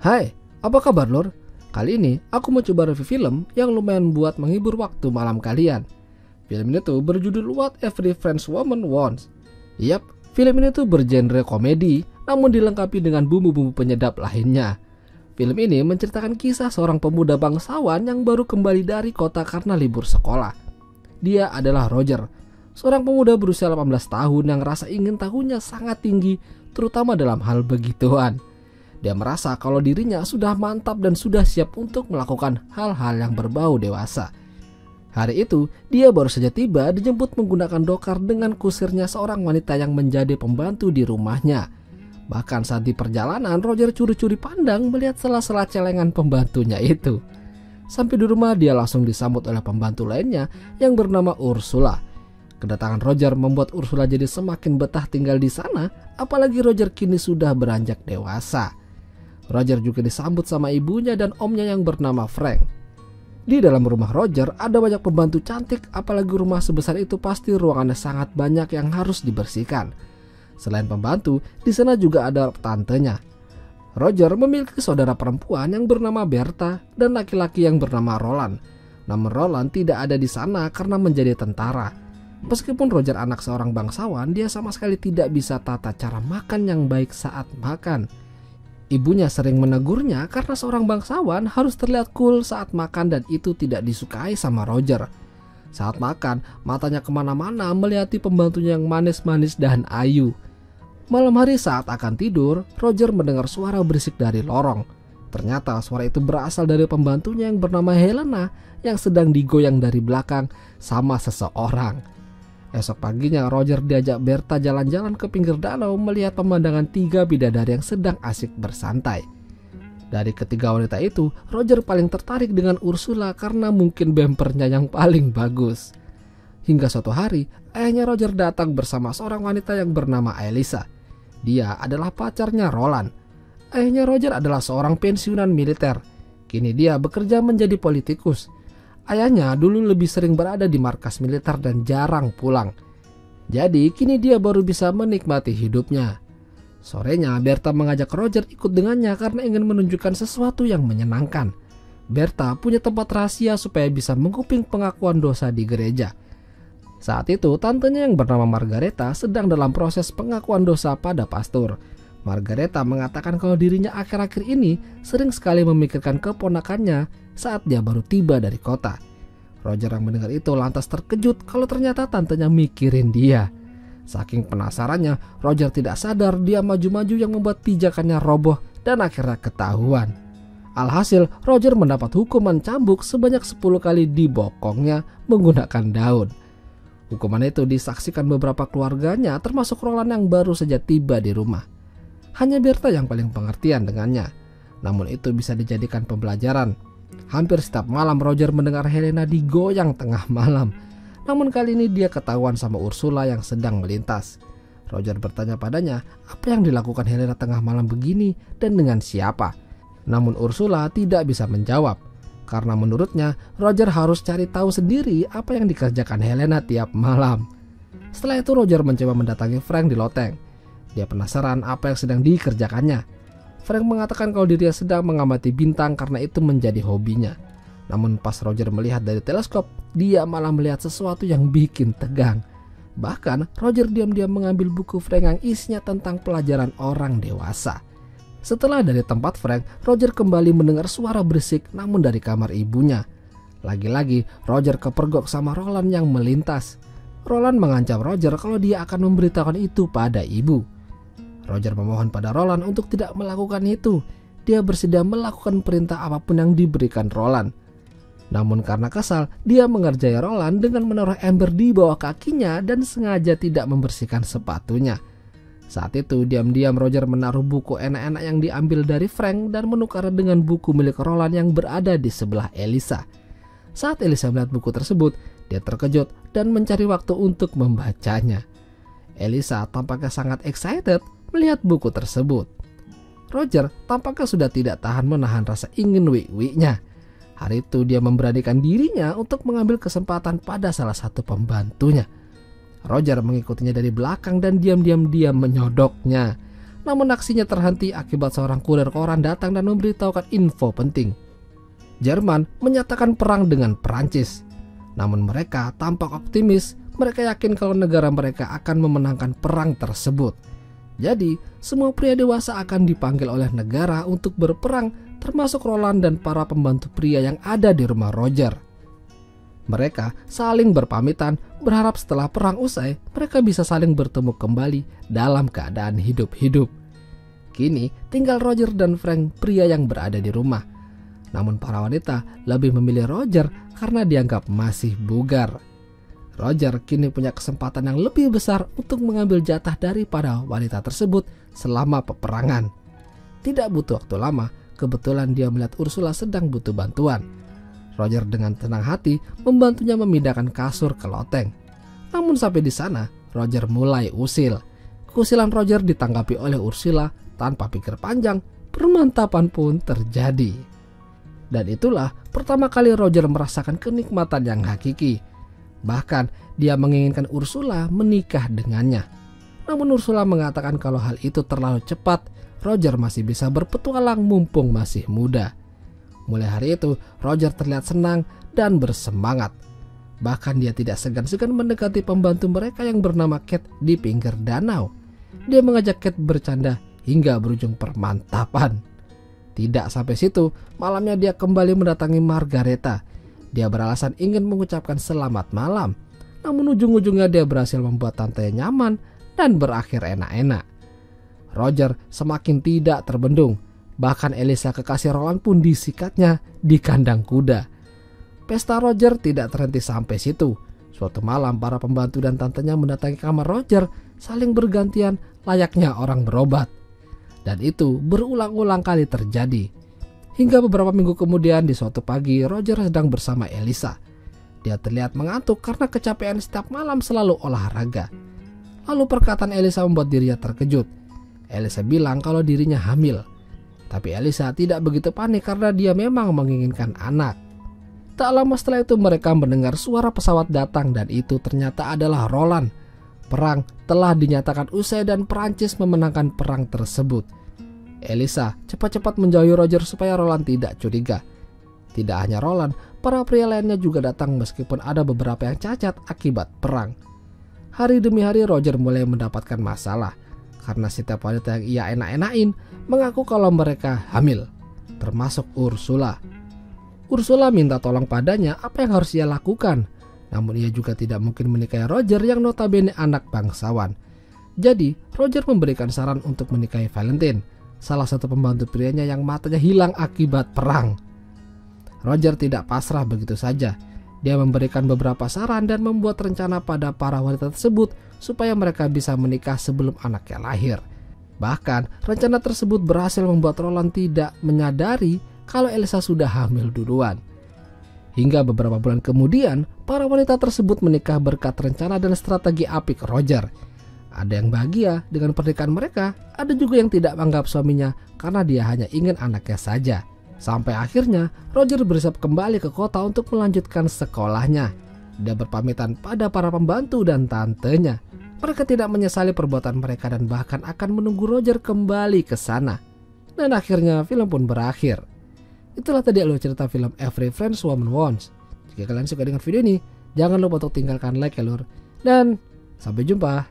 Hai, apa kabar Lur? Kali ini aku mau coba review film yang lumayan buat menghibur waktu malam kalian. Film ini tuh berjudul What Every French Woman Wants. Yap, film ini tuh bergenre komedi, namun dilengkapi dengan bumbu-bumbu penyedap lainnya. Film ini menceritakan kisah seorang pemuda bangsawan yang baru kembali dari kota karena libur sekolah. Dia adalah Roger, seorang pemuda berusia 18 tahun yang rasa ingin tahunya sangat tinggi, terutama dalam hal begituan. Dia merasa kalau dirinya sudah mantap dan sudah siap untuk melakukan hal-hal yang berbau dewasa. Hari itu, dia baru saja tiba dijemput menggunakan dokar dengan kusirnya seorang wanita yang menjadi pembantu di rumahnya. Bahkan saat di perjalanan, Roger curi-curi pandang melihat sela-sela celengan pembantunya itu. Sampai di rumah, dia langsung disambut oleh pembantu lainnya yang bernama Ursula. Kedatangan Roger membuat Ursula jadi semakin betah tinggal di sana, apalagi Roger kini sudah beranjak dewasa. Roger juga disambut sama ibunya dan omnya yang bernama Frank. Di dalam rumah Roger ada banyak pembantu cantik, apalagi rumah sebesar itu pasti ruangannya sangat banyak yang harus dibersihkan. Selain pembantu, di sana juga ada tantenya. Roger memiliki saudara perempuan yang bernama Bertha dan laki-laki yang bernama Roland. Namun Roland tidak ada di sana karena menjadi tentara. Meskipun Roger anak seorang bangsawan, dia sama sekali tidak bisa tata cara makan yang baik saat makan. Ibunya sering menegurnya karena seorang bangsawan harus terlihat cool saat makan dan itu tidak disukai sama Roger. Saat makan, matanya kemana-mana melihati pembantunya yang manis-manis dan ayu. Malam hari saat akan tidur, Roger mendengar suara berisik dari lorong. Ternyata suara itu berasal dari pembantunya yang bernama Helena yang sedang digoyang dari belakang sama seseorang. Esok paginya Roger diajak Bertha jalan-jalan ke pinggir danau melihat pemandangan 3 bidadari yang sedang asik bersantai. Dari ketiga wanita itu, Roger paling tertarik dengan Ursula karena mungkin bempernya yang paling bagus. Hingga suatu hari, ayahnya Roger datang bersama seorang wanita yang bernama Elisa. Dia adalah pacarnya Roland. Ayahnya Roger adalah seorang pensiunan militer. Kini dia bekerja menjadi politikus. Ayahnya dulu lebih sering berada di markas militer dan jarang pulang. Jadi kini dia baru bisa menikmati hidupnya. Sorenya Bertha mengajak Roger ikut dengannya karena ingin menunjukkan sesuatu yang menyenangkan. Bertha punya tempat rahasia supaya bisa menguping pengakuan dosa di gereja. Saat itu tantenya yang bernama Margareta sedang dalam proses pengakuan dosa pada pastor. Margareta mengatakan kalau dirinya akhir-akhir ini sering sekali memikirkan keponakannya saat dia baru tiba dari kota. Roger yang mendengar itu lantas terkejut kalau ternyata tantenya mikirin dia. Saking penasarannya, Roger tidak sadar dia maju-maju yang membuat pijakannya roboh dan akhirnya ketahuan. Alhasil, Roger mendapat hukuman cambuk sebanyak 10 kali di bokongnya menggunakan daun. Hukuman itu disaksikan beberapa keluarganya termasuk Roland yang baru saja tiba di rumah. Hanya Bertha yang paling pengertian dengannya. Namun itu bisa dijadikan pembelajaran. Hampir setiap malam Roger mendengar Helena digoyang tengah malam. Namun kali ini dia ketahuan sama Ursula yang sedang melintas. Roger bertanya padanya apa yang dilakukan Helena tengah malam begini dan dengan siapa. Namun Ursula tidak bisa menjawab. Karena menurutnya Roger harus cari tahu sendiri apa yang dikerjakan Helena tiap malam. Setelah itu Roger mencoba mendatangi Frank di loteng. Dia penasaran apa yang sedang dikerjakannya. Frank mengatakan kalau dirinya sedang mengamati bintang karena itu menjadi hobinya. Namun pas Roger melihat dari teleskop, dia malah melihat sesuatu yang bikin tegang. Bahkan Roger diam-diam mengambil buku Frank yang isinya tentang pelajaran orang dewasa. Setelah dari tempat Frank, Roger kembali mendengar suara berisik namun dari kamar ibunya. Lagi-lagi Roger kepergok sama Roland yang melintas. Roland mengancam Roger kalau dia akan memberitahukan itu pada ibu. Roger memohon pada Roland untuk tidak melakukan itu. Dia bersedia melakukan perintah apapun yang diberikan Roland. Namun karena kesal, dia mengerjai Roland dengan menaruh ember di bawah kakinya dan sengaja tidak membersihkan sepatunya. Saat itu diam-diam Roger menaruh buku enak-enak yang diambil dari Frank dan menukar dengan buku milik Roland yang berada di sebelah Elisa. Saat Elisa melihat buku tersebut, dia terkejut dan mencari waktu untuk membacanya. Elisa tampaknya sangat excited melihat buku tersebut. Roger tampaknya sudah tidak tahan menahan rasa ingin wik-wiknya. Hari itu dia memberanikan dirinya untuk mengambil kesempatan pada salah satu pembantunya. Roger mengikutinya dari belakang dan diam-diam dia menyodoknya. namun aksinya terhenti akibat seorang kurir koran datang dan memberitahukan info penting. Jerman menyatakan perang dengan Perancis. Namun mereka tampak optimis, mereka yakin kalau negara mereka akan memenangkan perang tersebut. Jadi, semua pria dewasa akan dipanggil oleh negara untuk berperang, termasuk Roland dan para pembantu pria yang ada di rumah Roger. Mereka saling berpamitan, berharap setelah perang usai, mereka bisa saling bertemu kembali dalam keadaan hidup-hidup. Kini, tinggal Roger dan Frank, pria yang berada di rumah. Namun para wanita lebih memilih Roger karena dianggap masih bugar. Roger kini punya kesempatan yang lebih besar untuk mengambil jatah daripada wanita tersebut selama peperangan. Tidak butuh waktu lama, kebetulan dia melihat Ursula sedang butuh bantuan. Roger dengan tenang hati membantunya memindahkan kasur ke loteng. Namun sampai di sana, Roger mulai usil. Keusilan Roger ditanggapi oleh Ursula tanpa pikir panjang, permantapan pun terjadi. Dan itulah pertama kali Roger merasakan kenikmatan yang hakiki. Bahkan dia menginginkan Ursula menikah dengannya. Namun Ursula mengatakan kalau hal itu terlalu cepat, Roger masih bisa berpetualang mumpung masih muda. Mulai hari itu, Roger terlihat senang dan bersemangat. Bahkan dia tidak segan-segan mendekati pembantu mereka yang bernama Kate di pinggir danau. Dia mengajak Kate bercanda hingga berujung permantapan. Tidak sampai situ, malamnya dia kembali mendatangi Margareta. Dia beralasan ingin mengucapkan selamat malam. Namun ujung-ujungnya dia berhasil membuat tantenya nyaman dan berakhir enak-enak. Roger semakin tidak terbendung. Bahkan Elisa kekasih Roland pun disikatnya di kandang kuda. Pesta Roger tidak terhenti sampai situ. Suatu malam para pembantu dan tantenya mendatangi kamar Roger saling bergantian layaknya orang berobat. Dan itu berulang-ulang kali terjadi. Hingga beberapa minggu kemudian di suatu pagi Roger sedang bersama Elisa. Dia terlihat mengantuk karena kecapean setiap malam selalu olahraga. Lalu perkataan Elisa membuat dirinya terkejut. Elisa bilang kalau dirinya hamil. Tapi Elisa tidak begitu panik karena dia memang menginginkan anak. Tak lama setelah itu mereka mendengar suara pesawat datang dan itu ternyata adalah Roland. Perang telah dinyatakan usai dan Perancis memenangkan perang tersebut. Elisa cepat-cepat menjauhi Roger supaya Roland tidak curiga. Tidak hanya Roland, para pria lainnya juga datang meskipun ada beberapa yang cacat akibat perang. Hari demi hari Roger mulai mendapatkan masalah. Karena setiap wanita yang ia enak-enakin mengaku kalau mereka hamil, termasuk Ursula. Ursula minta tolong padanya apa yang harus ia lakukan. Namun ia juga tidak mungkin menikahi Roger yang notabene anak bangsawan. Jadi Roger memberikan saran untuk menikahi Valentine, salah satu pembantu prianya yang matanya hilang akibat perang. Roger tidak pasrah begitu saja. Dia memberikan beberapa saran dan membuat rencana pada para wanita tersebut supaya mereka bisa menikah sebelum anaknya lahir. Bahkan rencana tersebut berhasil membuat Roland tidak menyadari kalau Elisa sudah hamil duluan. Hingga beberapa bulan kemudian, para wanita tersebut menikah berkat rencana dan strategi apik Roger. Ada yang bahagia dengan pernikahan mereka, ada juga yang tidak menganggap suaminya karena dia hanya ingin anaknya saja. Sampai akhirnya Roger bersiap kembali ke kota untuk melanjutkan sekolahnya. Dia berpamitan pada para pembantu dan tantenya. Mereka tidak menyesali perbuatan mereka dan bahkan akan menunggu Roger kembali ke sana. Dan akhirnya film pun berakhir. Itulah tadi alur cerita film Every French Woman Wants. Jika kalian suka dengan video ini, jangan lupa untuk tinggalkan like ya lur. Dan sampai jumpa.